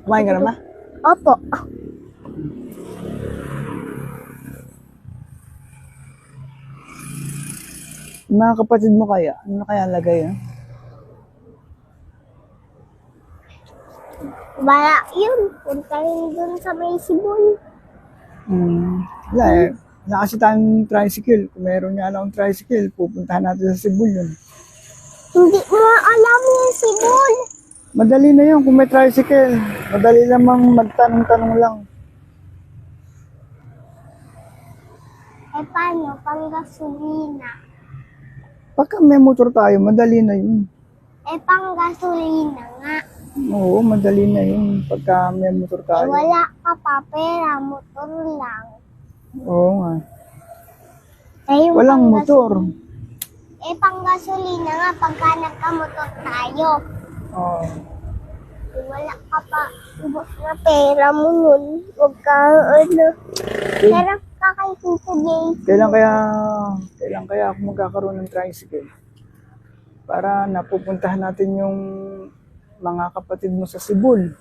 Kumain ka na ba? Opo. Mga kapatid mo kaya? Ano kaya lagay yun? Wala yun. Punta rin dun sa may Sibol. Wala eh. Wala kasi tayong tricycle. Kung meron nga lang tricycle, pupuntahan natin sa Cebu yun. Hindi mo alam yung Sibol. Madali na yun kung may tricycle. Madali lamang magtanong-tanong lang. Eh paano? Pang gasolina. Pagka may motor tayo, madali na yun. Eh pang gasolina nga. Oo, madali na yun. Pagka may motor Eh tayo. wala ka pa pera. Motor lang. Oo nga. Eh, yung Walang pang motor. Eh pang gasolina nga pagka nagkamotor tayo. Oo. Eh, wala ka pa. Ubos na pera mo nun. Huwag ka ano. Pero ka kay Tito Jay. Kailan kaya ako magkakaroon ng tricycle? Para napupuntahan natin yung mga kapatid mo sa Cebu.